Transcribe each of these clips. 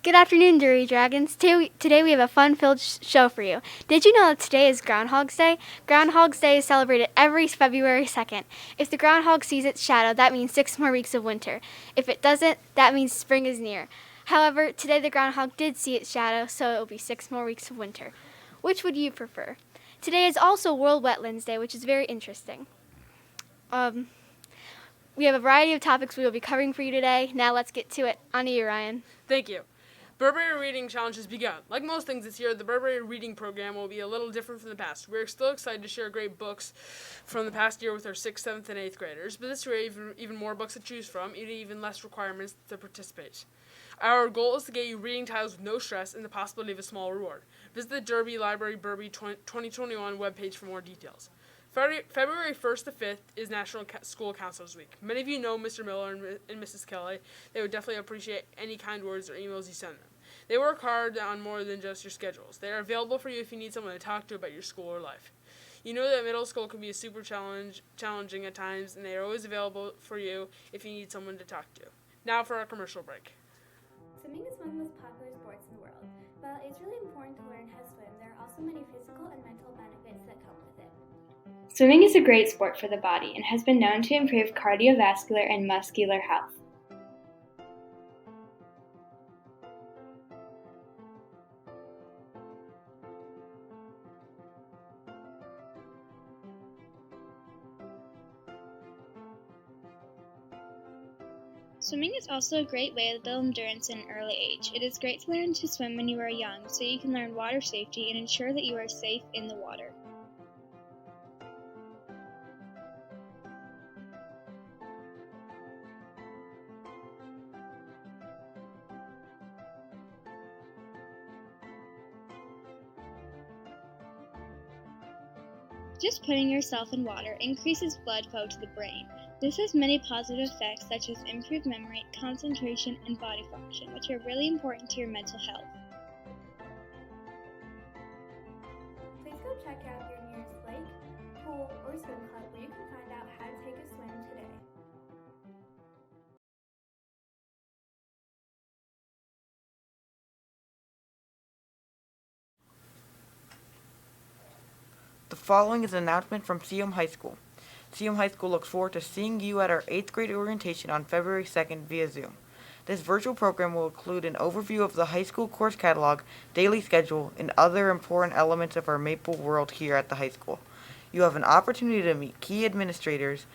Good afternoon, Derry Dragons. Today we have a fun-filled show for you. Did you know that today is Groundhog's Day? Groundhog's Day is celebrated every February 2nd. If the groundhog sees its shadow, that means 6 more weeks of winter. If it doesn't, that means spring is near. However, today the groundhog did see its shadow, so it will be 6 more weeks of winter. Which would you prefer? Today is also World Wetlands Day, which is very interesting. We have a variety of topics we will be covering for you today. Now let's get to it. On to you, Ryan. Thank you. Burberry Reading Challenge has begun. Like most things this year, the Burberry Reading Program will be a little different from the past. We're still excited to share great books from the past year with our 6th, 7th, and 8th graders, but this year even more books to choose from, and even less requirements to participate. Our goal is to get you reading titles with no stress and the possibility of a small reward. Visit the Derby Library Burby 2021 webpage for more details. February 1st to 5th is National School Counselors Week. Many of you know Mr. Miller and Mrs. Kelly. They would definitely appreciate any kind words or emails you send them. They work hard on more than just your schedules. They are available for you if you need someone to talk to about your school or life. You know that middle school can be super challenging at times, and they are always available for you if you need someone to talk to. Now for our commercial break. Swimming is one of the most popular sports in the world. While it's really important to learn how to swim, there are also many physical and mental benefits that come with it. Swimming is a great sport for the body and has been known to improve cardiovascular and muscular health. Swimming is also a great way to build endurance at an early age. It is great to learn to swim when you are young so you can learn water safety and ensure that you are safe in the water. Just putting yourself in water increases blood flow to the brain. This has many positive effects such as improved memory, concentration, and body function, which are really important to your mental health. Please go check out your nearest lake, pool, or swim club where you can find out how to take a swim today. The following is an announcement from CM High School. CM High School looks forward to seeing you at our 8th grade orientation on February 2nd via Zoom. This virtual program will include an overview of the high school course catalog, daily schedule, and other important elements of our Maple world here at the high school. You have an opportunity to meet key administrators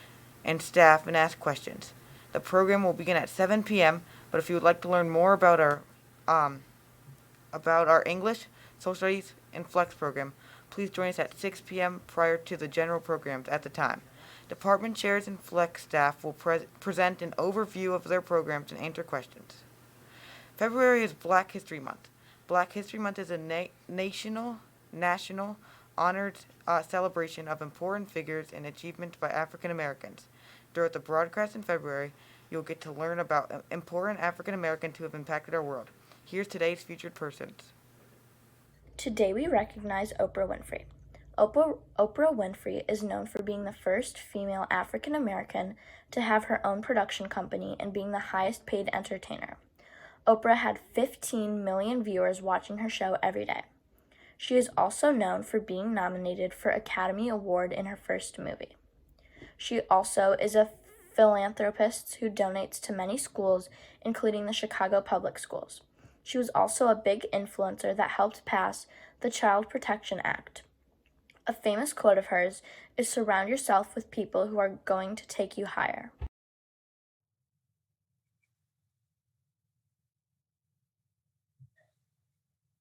and staff and ask questions. The program will begin at 7 p.m., but if you would like to learn more about our English, social studies, and flex program, please join us at 6 p.m. prior to the general programs at the time. Department chairs and flex staff will present an overview of their programs and answer questions. February is Black History Month. Black History Month is a national honored celebration of important figures and achievements by African Americans. Throughout the broadcast in February, you'll get to learn about important African Americans who have impacted our world. Here's today's featured persons. Today we recognize Oprah Winfrey. Oprah Winfrey is known for being the first female African American to have her own production company and being the highest paid entertainer. Oprah had 15 million viewers watching her show every day. She is also known for being nominated for Academy Award in her first movie. She also is a philanthropist who donates to many schools, including the Chicago Public Schools. She was also a big influencer that helped pass the Child Protection Act. A famous quote of hers is "Surround yourself with people who are going to take you higher."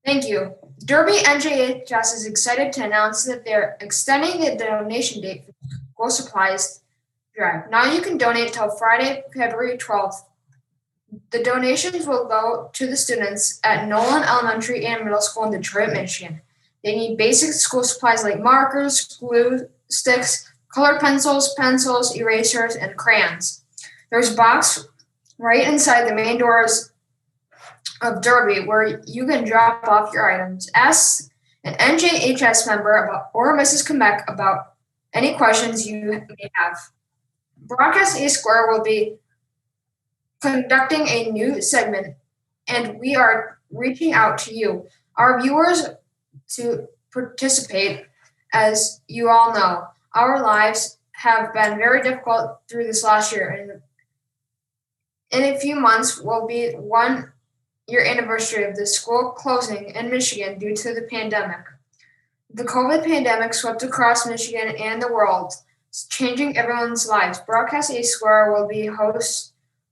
Thank you. Derby NJHS is excited to announce that they're extending the donation date for school supplies drive. Now you can donate till Friday, February 12th. The donations will go to the students at Nolan Elementary and Middle School in Detroit, Michigan. They need basic school supplies like markers, glue, sticks, colored pencils, erasers, and crayons. There's a box right inside the main doors of Derby where you can drop off your items. Ask an NJHS member or Mrs. Kamek about any questions you may have. Broadcast A Square will be conducting a new segment, and we are reaching out to you, our viewers, to participate. As you all know, our lives have been very difficult through this last year, and in a few months will be 1 year anniversary of the school closing in Michigan due to the pandemic. The COVID pandemic swept across Michigan and the world, changing everyone's lives. Broadcast A Square will be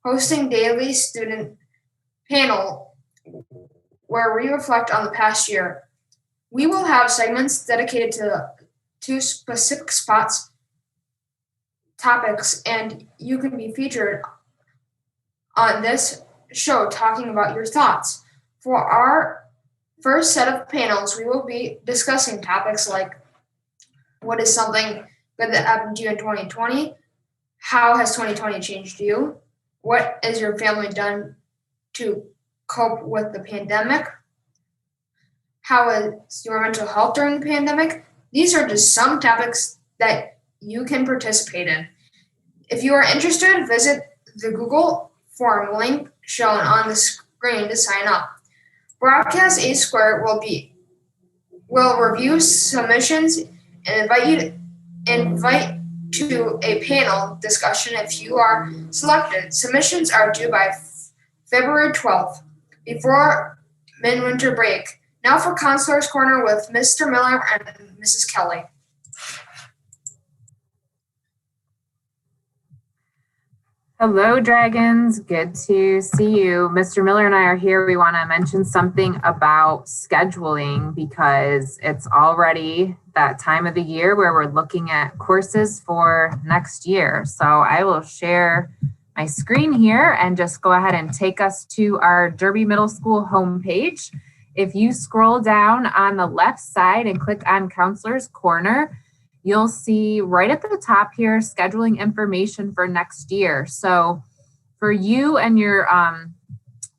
hosting daily student panel where we reflect on the past year. We will have segments dedicated to specific topics, and you can be featured on this show talking about your thoughts. For our first set of panels, we will be discussing topics like what is something good that happened to you in 2020? How has 2020 changed you? What has your family done to cope with the pandemic? How is your mental health during the pandemic? These are just some topics that you can participate in. If you are interested, visit the Google form link shown on the screen to sign up. Broadcast A Square will review submissions and invite to a panel discussion if you are selected. Submissions are due by February 12th, before midwinter break. Now for Counselor's Corner with Mr. Miller and Mrs. Kelly. Hello, Dragons. Good to see you. Mr. Miller and I are here. We want to mention something about scheduling because it's already that time of the year where we're looking at courses for next year. So I will share my screen here and just go ahead and take us to our Derby Middle School homepage. If you scroll down on the left side and click on Counselor's Corner, you'll see right at the top here, scheduling information for next year. So for you and your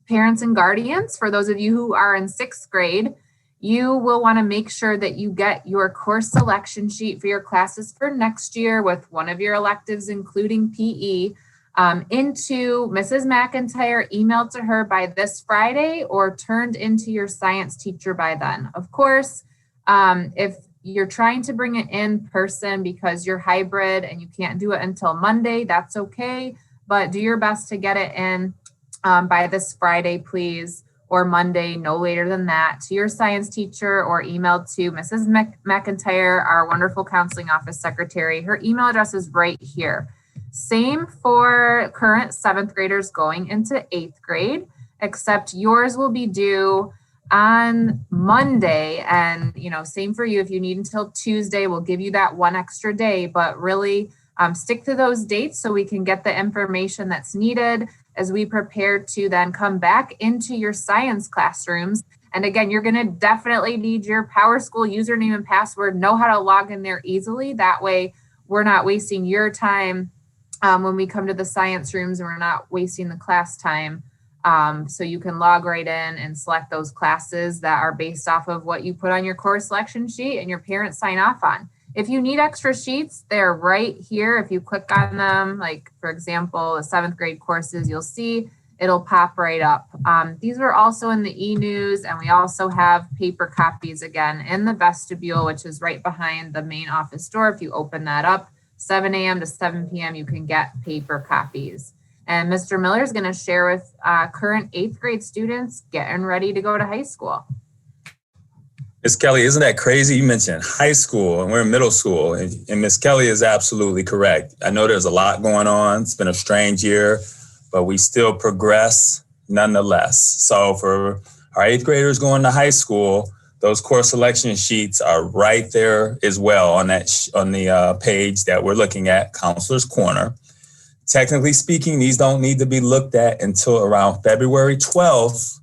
parents and guardians, for those of you who are in 6th grade, you will want to make sure that you get your course selection sheet for your classes for next year with one of your electives, including PE, into Mrs. McIntyre, emailed to her by this Friday or turned into your science teacher by then. Of course, if you're trying to bring it in person because you're hybrid and you can't do it until Monday, that's okay, but do your best to get it in by this Friday, please, or Monday, no later than that, to your science teacher or emailed to Mrs. McIntyre, our wonderful counseling office secretary. Her email address is right here. Same for current 7th graders going into 8th grade, except yours will be due on Monday. And, same for you. If you need until Tuesday, we'll give you that one extra day, but really stick to those dates so we can get the information that's needed as we prepare to then come back into your science classrooms. And again, you're going to definitely need your PowerSchool username and password, know how to log in there easily. That way we're not wasting your time when we come to the science rooms, and we're not wasting the class time. So you can log right in and select those classes that are based off of what you put on your course selection sheet and your parents sign off on. If you need extra sheets, they're right here. If you click on them, like for example, the 7th grade courses, you'll see it'll pop right up. These were also in the e-news, and we also have paper copies again in the vestibule, which is right behind the main office door. If you open that up, 7 a.m. to 7 p.m., you can get paper copies. And Mr. Miller is going to share with current 8th grade students getting ready to go to high school. Ms. Kelly, isn't that crazy? You mentioned high school and we're in middle school, and Ms. Kelly is absolutely correct. I know there's a lot going on. It's been a strange year, but we still progress nonetheless. So for our 8th graders going to high school, those course selection sheets are right there as well on the page that we're looking at, Counselor's Corner. Technically speaking, these don't need to be looked at until around February 12th,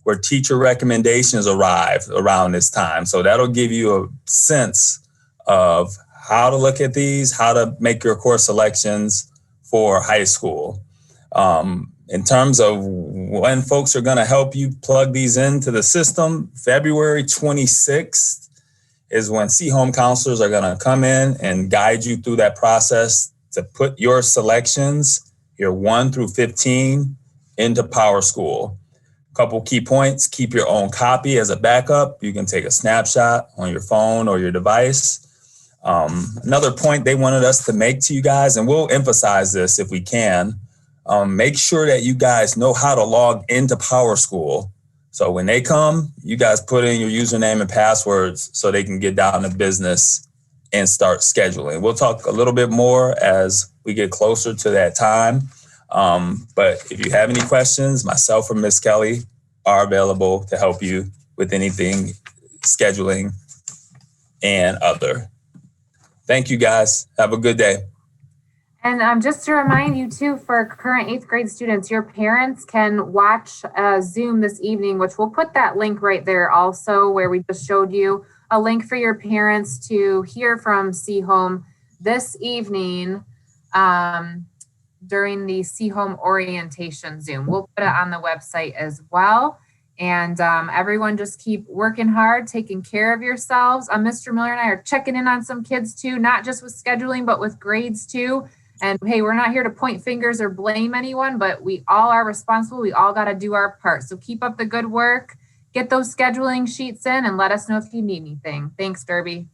where teacher recommendations arrive around this time. So that'll give you a sense of how to look at these, how to make your course selections for high school. In terms of when folks are going to help you plug these into the system, February 26th is when C-Home counselors are going to come in and guide you through that process to put your selections, your 1 through 15, into PowerSchool. Couple key points: keep your own copy as a backup. You can take a snapshot on your phone or your device. Another point they wanted us to make to you guys, and we'll emphasize this if we can, make sure that you guys know how to log into PowerSchool. So when they come, you guys put in your username and passwords so they can get down to business and start scheduling. We'll talk a little bit more as we get closer to that time. But if you have any questions, myself or Miss Kelly are available to help you with anything scheduling and other. Thank you, guys. Have a good day. And just to remind you too, for current 8th grade students, your parents can watch Zoom this evening, which we'll put that link right there also where we just showed you a link for your parents to hear from C Home this evening during the C Home orientation Zoom. We'll put it on the website as well. And everyone just keep working hard, taking care of yourselves. Mr. Miller and I are checking in on some kids too, not just with scheduling, but with grades too. And hey, we're not here to point fingers or blame anyone, but we all are responsible. We all got to do our part. So keep up the good work, get those scheduling sheets in, and let us know if you need anything. Thanks, Derby.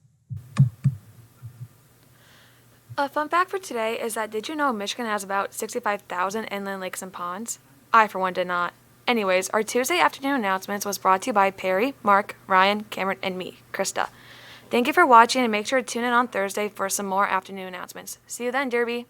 A fun fact for today is that did you know Michigan has about 65,000 inland lakes and ponds? I, for one, did not. Anyways, our Tuesday afternoon announcements was brought to you by Perry, Mark, Ryan, Cameron, and me, Krista. Thank you for watching, and make sure to tune in on Thursday for some more afternoon announcements. See you then, Derby.